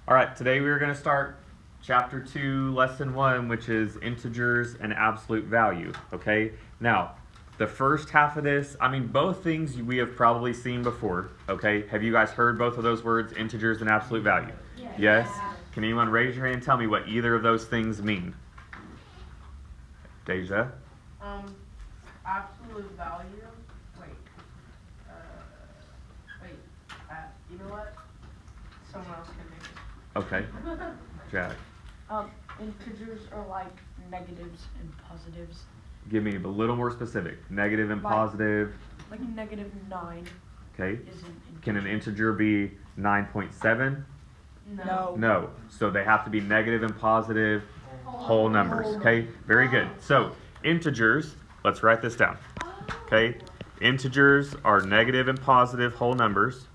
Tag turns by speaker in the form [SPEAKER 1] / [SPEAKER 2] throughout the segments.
[SPEAKER 1] All right, today we are going to start chapter 2, lesson 1, which is integers and absolute value. Okay, now the first half of this, both things we have probably seen before. Okay, have you guys heard both of those words, integers and absolute value? Yes? Can anyone raise your hand and tell me what either of those things mean? Deja?
[SPEAKER 2] Absolute value. You know what? Someone else can make it.
[SPEAKER 1] Okay. Jack?
[SPEAKER 3] Integers are like negatives and positives.
[SPEAKER 1] Give me a little more specific. Negative and positive.
[SPEAKER 3] Like negative 9.
[SPEAKER 1] Okay.
[SPEAKER 3] Is an integer.
[SPEAKER 1] Can an integer be 9.7?
[SPEAKER 3] No.
[SPEAKER 1] No. So they have to be negative and positive whole numbers. Okay? Very good. So integers, let's write this down. Okay? Integers are negative and positive whole numbers.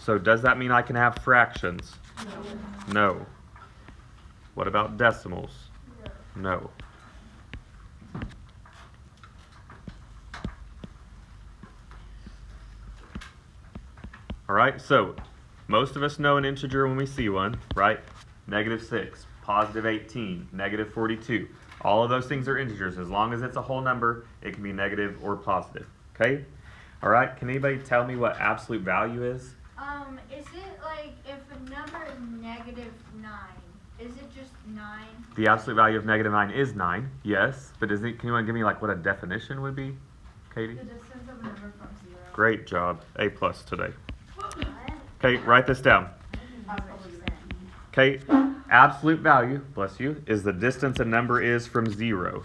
[SPEAKER 1] So does that mean I can have fractions? No. What about decimals? No. All right, so most of us know an integer when we see one, right? -6, +18, -42. All of those things are integers. As long as it's a whole number, it can be negative or positive, okay? All right, can anybody tell me what absolute value is?
[SPEAKER 4] Is it like if a number is -9, is it just 9?
[SPEAKER 1] The absolute value of -9 is 9, yes. But can anyone give me like what a definition would be, Katie?
[SPEAKER 4] The distance of a number from 0.
[SPEAKER 1] Great job. A+ today. Okay, write this down. Okay, absolute value, bless you, is the distance a number is from 0.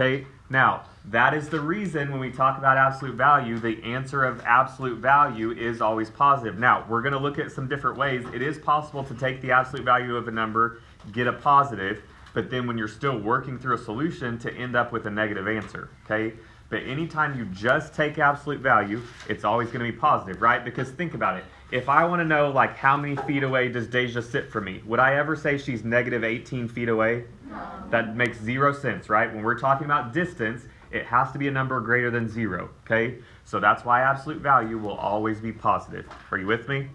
[SPEAKER 1] Okay, now that is the reason when we talk about absolute value, the answer of absolute value is always positive. Now, we're going to look at some different ways. It is possible to take the absolute value of a number, get a positive, but then when you're still working through a solution to end up with a negative answer, okay? But anytime you just take absolute value, it's always going to be positive, right? Because think about it. If I want to know, like, how many feet away does Deja sit from me, would I ever say she's -18 feet away? No. That makes 0 sense, right? When we're talking about distance, it has to be a number greater than 0, okay? So that's why absolute value will always be positive. Are you with me?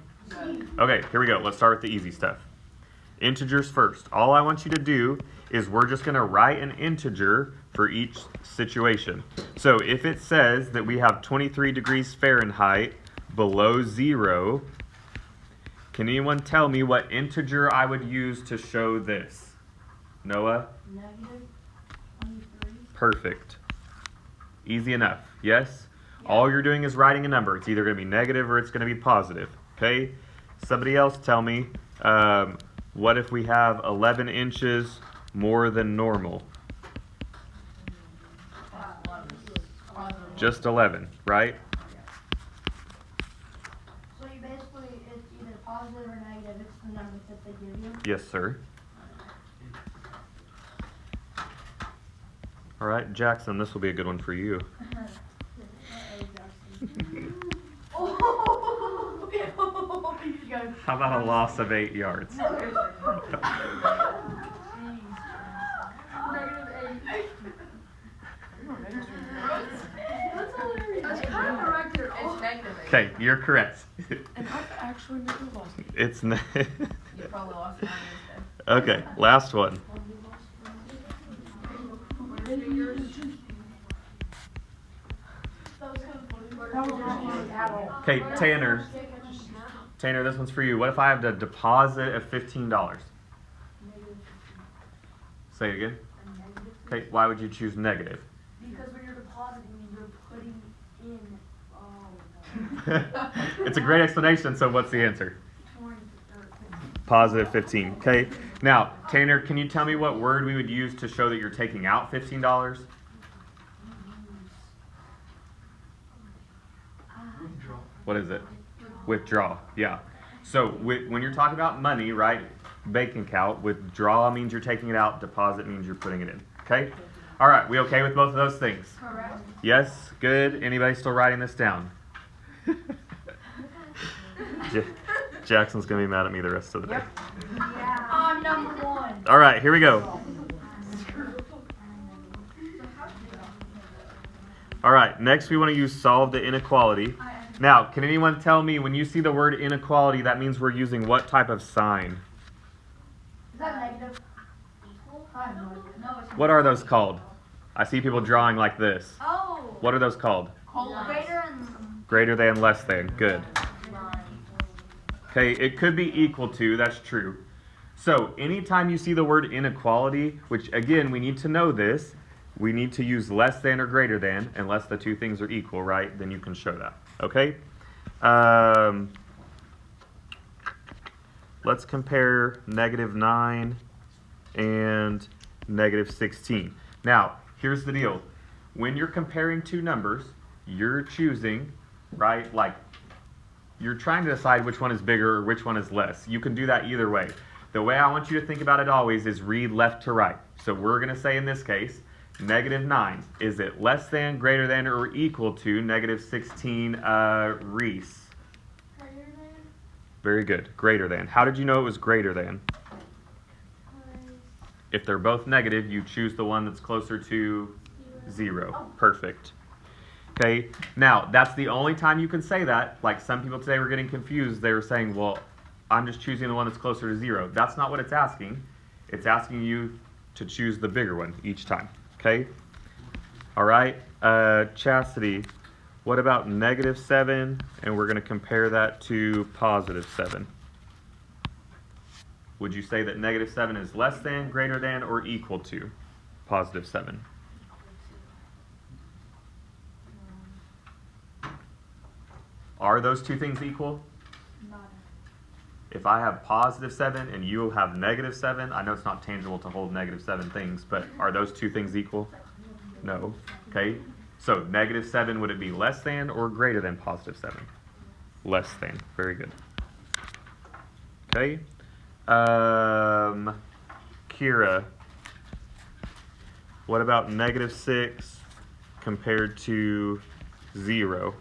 [SPEAKER 1] Okay, here we go. Let's start with the easy stuff. Integers first. All I want you to do is we're just going to write an integer for each situation. So if it says that we have 23 degrees Fahrenheit below 0, can anyone tell me what integer I would use to show this? Noah?
[SPEAKER 3] -23.
[SPEAKER 1] Perfect. Easy enough, yes? Yeah. All you're doing is writing a number. It's either going to be negative or it's going to be positive, okay? Somebody else tell me, what if we have 11 inches more than normal? Just 11, right?
[SPEAKER 4] So you basically, it's either positive or negative, it's the number that they give you?
[SPEAKER 1] Yes, sir. All right, Jackson, this will be a good one for you. How about a loss of 8 yards? Okay, you're correct.
[SPEAKER 3] And I've actually never lost it.
[SPEAKER 1] It's
[SPEAKER 2] You probably lost mine instead.
[SPEAKER 1] okay. Last one. Okay, Tanner. Tanner, this one's for you. What if I have a deposit of $15? Say it again. Okay, why would you choose negative?
[SPEAKER 4] Because when you're depositing, you're putting in.
[SPEAKER 1] It's a great explanation, so what's the answer? Positive 15. Okay, now, Tanner, can you tell me what word we would use to show that you're taking out $15? What is it? Withdraw, yeah. So when you're talking about money, right, bank account, withdraw means you're taking it out, deposit means you're putting it in, okay? All right, we okay with both of those things?
[SPEAKER 4] Correct.
[SPEAKER 1] Yes, good. Anybody still writing this down? Jackson's gonna be mad at me the rest of the day.
[SPEAKER 4] Yeah. I'm number one.
[SPEAKER 1] All right, here we go. All right, next we want to use solve the inequality. Now, can anyone tell me when you see the word inequality, that means we're using what type of sign?
[SPEAKER 4] Is that negative? Equal? No, it's
[SPEAKER 1] What are those called? I see people drawing like this.
[SPEAKER 4] Oh.
[SPEAKER 1] What are those called?
[SPEAKER 4] Greater and
[SPEAKER 1] Greater than, less than. Good. Okay, it could be equal to, that's true. So anytime you see the word inequality, which again, we need to know this, we need to use less than or greater than, unless the two things are equal, right? Then you can show that, okay? Let's compare -9 and -16. Now, here's the deal. When you're comparing two numbers, you're choosing, right, like, you're trying to decide which one is bigger or which one is less. You can do that either way. The way I want you to think about it always is read left to right. So we're going to say in this case, -9. Is it less than, greater than, or equal to -16, Reese?
[SPEAKER 4] greater than?
[SPEAKER 1] Very good. Greater than. How did you know it was greater than? If they're both negative, you choose the one that's closer to 0. Perfect. Okay, now that's the only time you can say that. Like some people today were getting confused. They were saying, well, I'm just choosing the one that's closer to 0. That's not what it's asking. It's asking you to choose the bigger one each time. Okay? All right, Chastity, what about -7? And we're going to compare that to +7. Would you say that -7 is less than, greater than, or equal to +7? Are those two things equal? If I have +7 and you have -7, I know it's not tangible to hold -7 things, but are those two things equal? No. Okay. So -7, would it be less than or greater than +7? Less than. Very good. Okay. Kira, what about -6 compared to 0?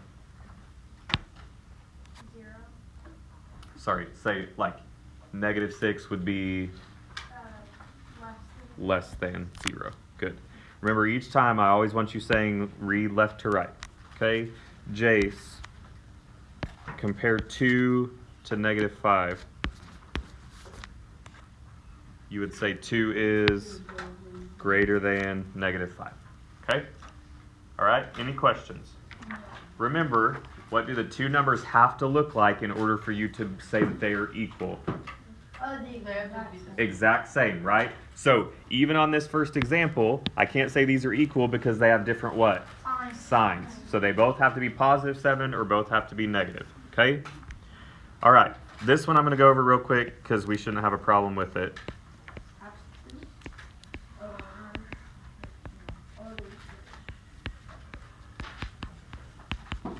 [SPEAKER 1] Sorry, say like -6 would be less than 0. Good. Remember, each time I always want you saying read left to right. Okay? Jace, compare 2 to -5. You would say 2 is greater than -5. Okay? All right? Any questions? Remember, what do the two numbers have to look like in order for you to say that they are equal? Exact same, right? So even on this first example, I can't say these are equal because they have different what? Signs. So they both have to be +7 or both have to be negative. Okay? All right. This one I'm going to go over real quick because we shouldn't have a problem with it.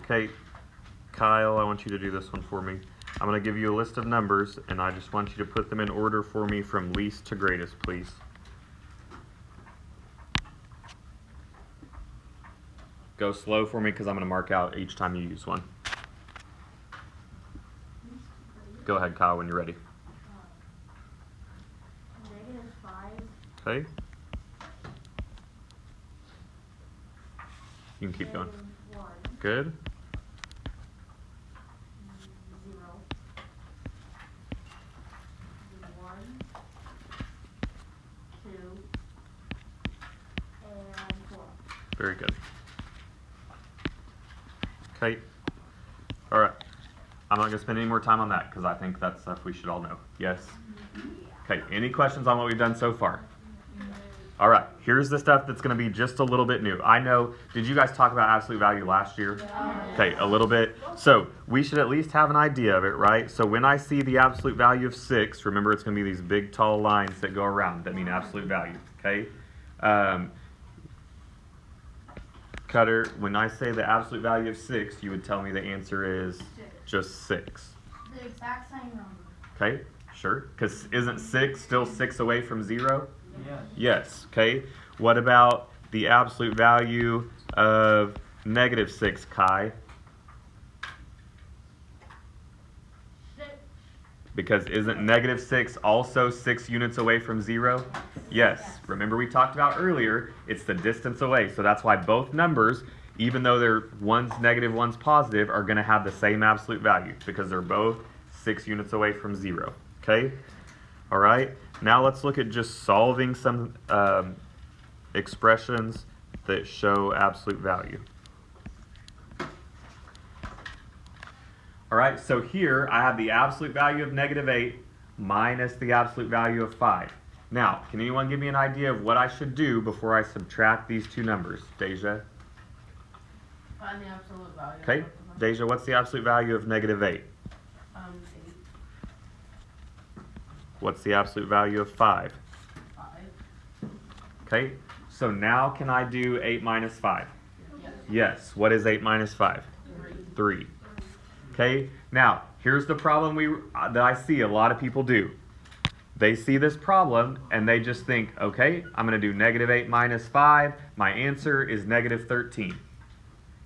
[SPEAKER 1] Okay, Kyle, I want you to do this one for me. I'm going to give you a list of numbers, and I just want you to put them in order for me from least to greatest, please. Go slow for me because I'm going to mark out each time you use one. Go ahead, Kyle, when you're ready.
[SPEAKER 4] -5.
[SPEAKER 1] Okay. You can keep going.
[SPEAKER 4] 1.
[SPEAKER 1] Good.
[SPEAKER 4] 0. 1. 2. And 4.
[SPEAKER 1] Very good. Okay. All right. I'm not going to spend any more time on that because I think that's stuff we should all know. Yes? Okay. Any questions on what we've done so far? All right. Here's the stuff that's going to be just a little bit new. I know, did you guys talk about absolute value last year? Okay, a little bit. So we should at least have an idea of it, right? So when I see the absolute value of 6, remember it's going to be these big tall lines that go around that mean absolute value, okay? Cutter, when I say the absolute value of 6, you would tell me the answer is just 6.
[SPEAKER 4] The exact same number.
[SPEAKER 1] Okay, sure. Because isn't 6 still 6 away from 0?
[SPEAKER 5] Yes.
[SPEAKER 1] Yes, okay. What about the absolute value of negative 6, Kai?
[SPEAKER 4] 6.
[SPEAKER 1] Because isn't negative 6 also 6 units away from 0? Yes. Remember we talked about earlier, it's the distance away. So that's why both numbers, even though they're one's negative, one's positive, are going to have the same absolute value because they're both 6 units away from 0. Okay? All right. Now let's look at just solving some expressions that show absolute value. All right, so here I have the absolute value of negative 8 minus the absolute value of 5. Now, can anyone give me an idea of what I should do before I subtract these two numbers? Deja?
[SPEAKER 2] Find the absolute value.
[SPEAKER 1] Okay, Deja, what's the absolute value of negative 8?
[SPEAKER 2] 8.
[SPEAKER 1] What's the absolute value of 5?
[SPEAKER 2] 5.
[SPEAKER 1] Okay, so now can I do 8 minus 5?
[SPEAKER 2] Yes.
[SPEAKER 1] Yes, what is 8 minus 5? 3. Okay, now here's the problem that I see a lot of people do. They see this problem and they just think, okay, I'm going to do negative 8 minus 5. My answer is negative 13.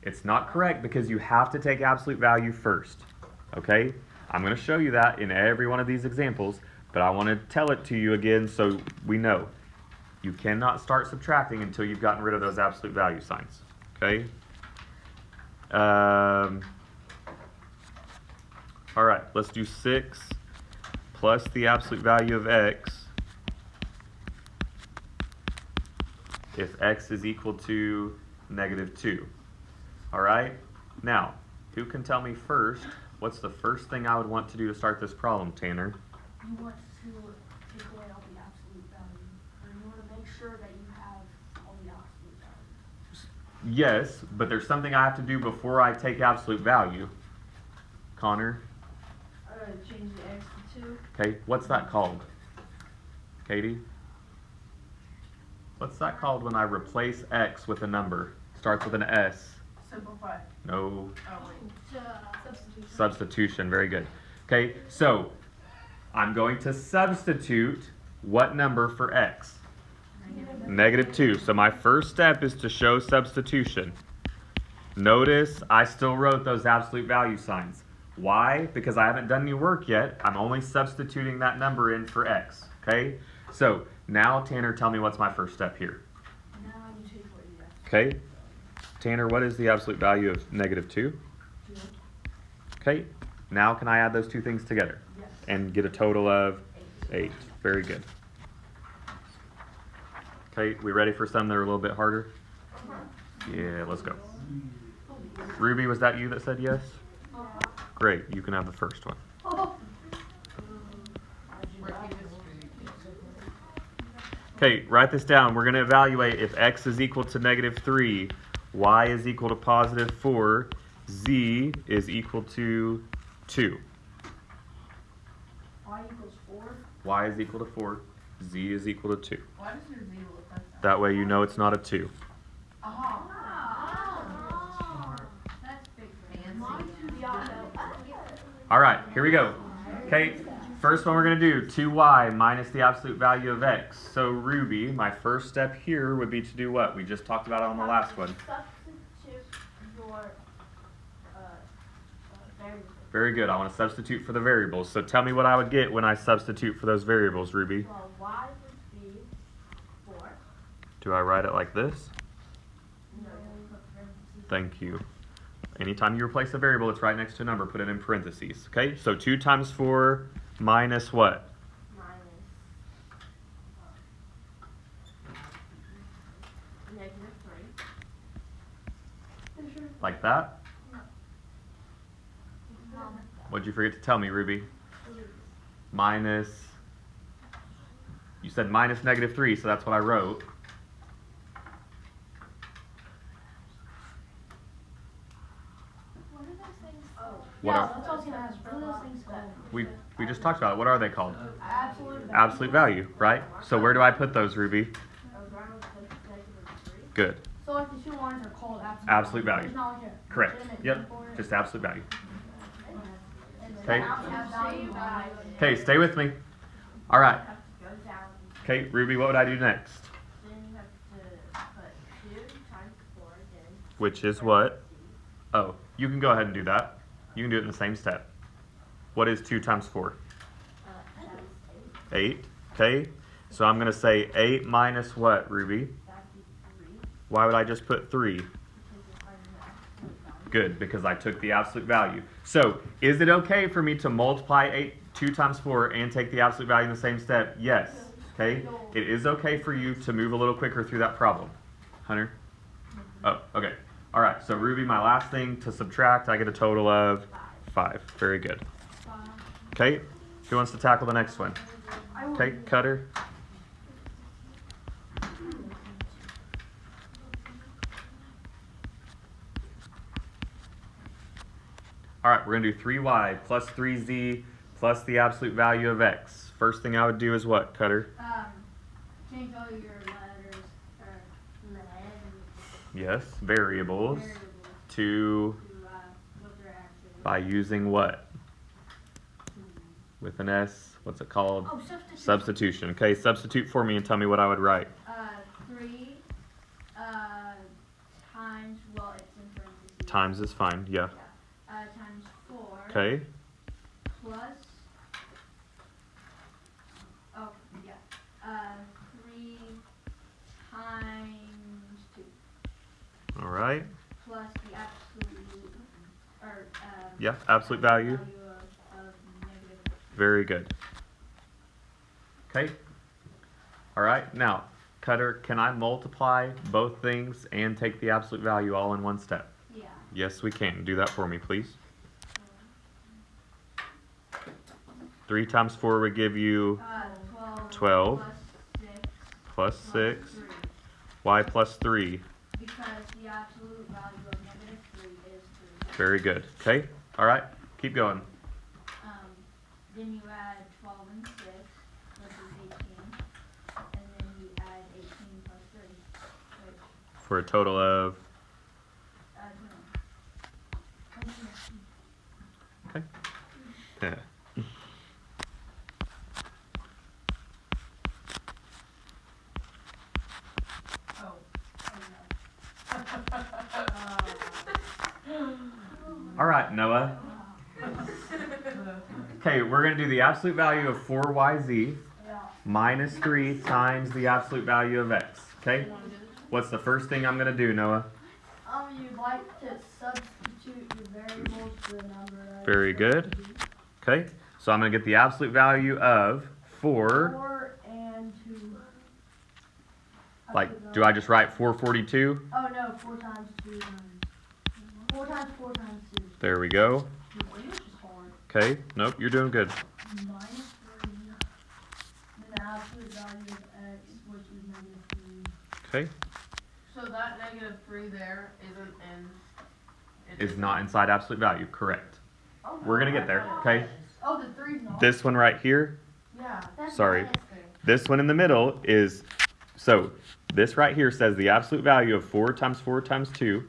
[SPEAKER 1] It's not correct because you have to take absolute value first. Okay, I'm going to show you that in every one of these examples, but I want to tell it to you again so we know. You cannot start subtracting until you've gotten rid of those absolute value signs. Okay? All right, let's do 6 plus the absolute value of x if x is equal to negative 2. All right? Now, who can tell me first, what's the first thing I would want to do to start this problem, Tanner?
[SPEAKER 3] You want to take away all the absolute value. Or you want to make sure that you have all the absolute value.
[SPEAKER 1] Yes, but there's something I have to do before I take absolute value. Connor?
[SPEAKER 2] Change the x to 2.
[SPEAKER 1] Okay, what's that called? Katie? What's that called when I replace x with a number? Starts with an S.
[SPEAKER 2] Simplify.
[SPEAKER 1] No.
[SPEAKER 2] Oh, wait.
[SPEAKER 4] Substitution.
[SPEAKER 1] Substitution, very good. Okay, so I'm going to substitute what number for x? Negative 2. So my first step is to show substitution. Notice I still wrote those absolute value signs. Why? Because I haven't done any work yet. I'm only substituting that number in for x. Okay? So now, Tanner, tell me what's my first step here.
[SPEAKER 3] Now you take away the x.
[SPEAKER 1] Okay? Tanner, what is the absolute value of negative 2?
[SPEAKER 3] 2.
[SPEAKER 1] Okay? Now can I add those two things together?
[SPEAKER 3] Yes.
[SPEAKER 1] And get a total of 8. Very good. Okay, we ready for some that are a little bit harder? Yeah, let's go. Ruby, was that you that said yes? Great, you can have the first one. Okay, write this down. We're going to evaluate if x is equal to negative 3, y is equal to positive 4, z is equal to 2.
[SPEAKER 3] Y equals 4.
[SPEAKER 1] Y is equal to 4, z is equal to 2.
[SPEAKER 2] Why does your 0 look like that?
[SPEAKER 1] That way you know it's not a 2.
[SPEAKER 2] Oh.
[SPEAKER 4] That's big.
[SPEAKER 2] Fancy.
[SPEAKER 1] All right, here we go. Okay, first one we're going to do, 2y minus the absolute value of x. So Ruby, my first step here would be to do what? We just talked about it on the last one.
[SPEAKER 4] Substitute your variable.
[SPEAKER 1] Very good. I want to substitute for the variables. So tell me what I would get when I substitute for those variables, Ruby.
[SPEAKER 4] Well, y would be 4.
[SPEAKER 1] Do I write it like this?
[SPEAKER 4] No, you put parentheses.
[SPEAKER 1] Thank you. Anytime you replace a variable, it's right next to a number. Put it in parentheses. Okay, so 2 times 4 minus what?
[SPEAKER 4] Minus negative 3.
[SPEAKER 1] Like that? What'd you forget to tell me, Ruby? Minus, you said minus negative 3, so that's what I wrote.
[SPEAKER 4] What are those things?
[SPEAKER 1] What
[SPEAKER 3] Yeah,
[SPEAKER 1] are,
[SPEAKER 3] that's what I was going to ask. What are those things called?
[SPEAKER 1] we just talked about it. What are they called?
[SPEAKER 3] Absolute value.
[SPEAKER 1] Absolute value, right? So where do I put those, Ruby? Good.
[SPEAKER 3] So like the two lines are called absolute,
[SPEAKER 1] Absolute value.
[SPEAKER 3] There's not like a
[SPEAKER 1] Correct.
[SPEAKER 3] legitimate
[SPEAKER 1] Yep.
[SPEAKER 3] name for it.
[SPEAKER 1] Just absolute value.
[SPEAKER 3] Okay.
[SPEAKER 1] Okay. Okay, stay with me. All right. Okay, Ruby, what would I do next?
[SPEAKER 4] Then you have to put
[SPEAKER 1] which is what? Oh, you can go ahead and do that. You can do it in the same step. What is 2 times 4? 8. Okay. So I'm going to say 8 minus what, Ruby? Why would I just put 3? Good, because I took the absolute value. So, is it okay for me to multiply 2 times 4 and take the absolute value in the same step? Yes. Okay. It is okay for you to move a little quicker through that problem. Hunter? Oh, okay. All right. So, Ruby, my last thing to subtract, I get a total of 5. Very good. Okay. Who wants to tackle the next one? Okay, Cutter. All right, we're going to do 3y plus 3z plus the absolute value of x. First thing I would do is what, Cutter?
[SPEAKER 4] Change all your letters,
[SPEAKER 1] Yes, variables to
[SPEAKER 4] what they're actually.
[SPEAKER 1] by using what? With an S, what's it called?
[SPEAKER 4] Oh, substitute.
[SPEAKER 1] Substitution. Okay, substitute for me and tell me what I would write.
[SPEAKER 4] 3 times, well, it's in parentheses.
[SPEAKER 1] Times is fine, yeah.
[SPEAKER 4] Times 4.
[SPEAKER 1] Okay,
[SPEAKER 4] Plus, oh, yeah, 3 times 2.
[SPEAKER 1] all right.
[SPEAKER 4] Plus the absolute, or,
[SPEAKER 1] Yeah, absolute value.
[SPEAKER 4] of negative.
[SPEAKER 1] Very good. Okay. All right, now, Cutter, can I multiply both things and take the absolute value all in one step?
[SPEAKER 4] Yeah.
[SPEAKER 1] Yes, we can. Do that for me, please. 3 times 4 would give you 12
[SPEAKER 4] plus 6
[SPEAKER 1] plus 6.
[SPEAKER 4] 3.
[SPEAKER 1] Y plus 3.
[SPEAKER 4] Because the absolute value of negative 3 is 3.
[SPEAKER 1] Very good. Okay. All right. Keep going.
[SPEAKER 4] Then you add 12 and 6, which is 18. And then you add 18 plus 3, which,
[SPEAKER 1] For a total of. Okay. Yeah.
[SPEAKER 2] Oh.
[SPEAKER 1] All right, Noah. Okay, we're going to do the absolute value of 4yz minus 3 times the absolute value of x. Okay? What's the first thing I'm going to do, Noah?
[SPEAKER 3] You'd like to substitute your variables for the number.
[SPEAKER 1] Very good. Okay, so I'm going to get the absolute value of 4.
[SPEAKER 3] 4 and 2.
[SPEAKER 1] Like, do I just write 442?
[SPEAKER 3] Oh no, 4 times 2 times. 4 times 4 times 2.
[SPEAKER 1] There we go.
[SPEAKER 3] Which is hard.
[SPEAKER 1] Okay, nope, you're doing good.
[SPEAKER 3] Minus 3. Then the absolute value of x, which is negative 3.
[SPEAKER 1] Okay,
[SPEAKER 2] So that negative 3 there isn't in.
[SPEAKER 1] is not inside absolute value, correct.
[SPEAKER 3] Oh, no,
[SPEAKER 1] We're going to get there, okay?
[SPEAKER 3] Oh, the 3's not.
[SPEAKER 1] This one right here,
[SPEAKER 2] Yeah.
[SPEAKER 1] sorry. This one in the middle is, so this right here says the absolute value of 4 times 4 times 2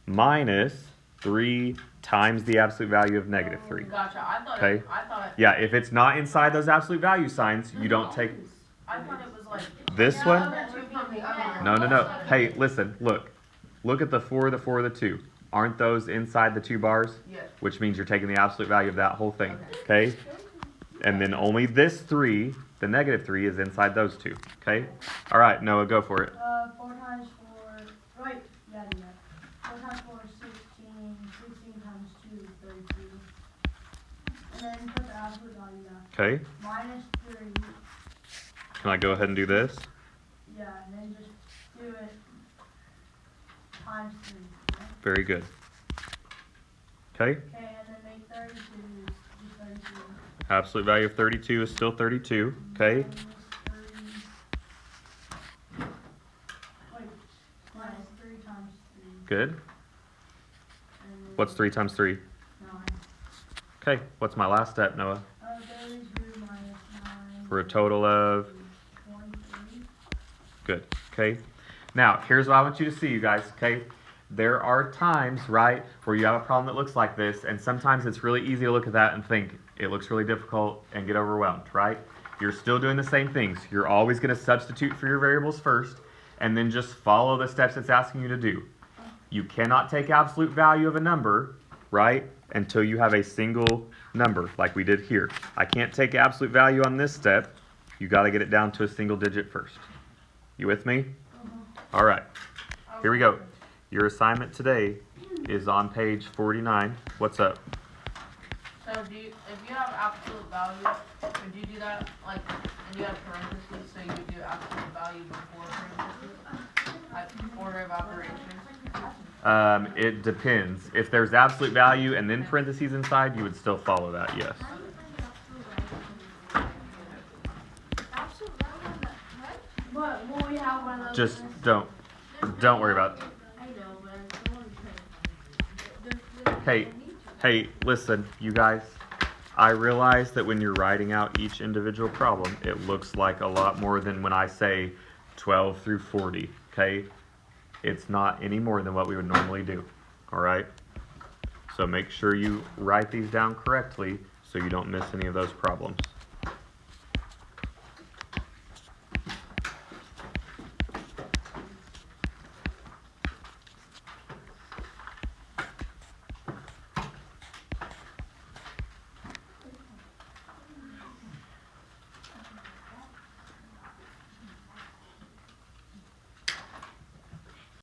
[SPEAKER 1] minus 3 times the absolute value of negative 3.
[SPEAKER 2] Gotcha. I thought.
[SPEAKER 1] Okay.
[SPEAKER 2] I thought.
[SPEAKER 1] Yeah, if it's not inside those absolute value signs, you don't take
[SPEAKER 2] I thought it was like.
[SPEAKER 1] this
[SPEAKER 2] the
[SPEAKER 1] one.
[SPEAKER 2] other two from the other.
[SPEAKER 1] No, no, no. Hey, listen, look. Look at the 4, the 4, the 2. Aren't those inside the 2 bars?
[SPEAKER 2] Yes.
[SPEAKER 1] Which means you're taking the absolute value of that whole thing, okay? And then only this 3, the negative 3, is inside those 2, okay? All right, Noah, go for it.
[SPEAKER 3] 4 times 4. Right. Yeah, do that. 4 times 4 is 16. 16 times 2 is 32. And then put the absolute value down.
[SPEAKER 1] Okay,
[SPEAKER 3] Minus 3.
[SPEAKER 1] can I go ahead and do this?
[SPEAKER 3] Yeah, and then just do it times 3.
[SPEAKER 1] Very good. Okay,
[SPEAKER 3] Okay, and then make 32 is 32.
[SPEAKER 1] absolute value of 32 is still 32, okay?
[SPEAKER 3] Minus 3. Wait, minus 3 times 3.
[SPEAKER 1] Good.
[SPEAKER 3] And then
[SPEAKER 1] What's 3 times 3?
[SPEAKER 3] 9.
[SPEAKER 1] Okay, what's my last step, Noah?
[SPEAKER 3] 32 minus 9.
[SPEAKER 1] For a total of,
[SPEAKER 3] 23.
[SPEAKER 1] good, okay? Now, here's what I want you to see, you guys, okay? There are times, right, where you have a problem that looks like this, and sometimes it's really easy to look at that and think it looks really difficult and get overwhelmed, right? You're still doing the same things. You're always going to substitute for your variables first, and then just follow the steps it's asking you to do. you cannot take absolute value of a number, right, until you have a single number, like we did here. I can't take absolute value on this step. You got to get it down to a single digit first. You with me? All right. Here we go. Your assignment today is on page 49. What's up?
[SPEAKER 2] So if you have absolute value, would you do that like, and you have parentheses, so you would do absolute value before parentheses? Like order of operations?
[SPEAKER 1] It depends. If there's absolute value and then parentheses inside, you would still follow that, yes.
[SPEAKER 3] But will we have one of those?
[SPEAKER 1] Just don't worry about it.
[SPEAKER 3] I know, but
[SPEAKER 1] Hey, listen, you guys. I realize that when you're writing out each individual problem, it looks like a lot more than when I say 12 through 40, okay? It's not any more than what we would normally do, all right? So make sure you write these down correctly so you don't miss any of those problems.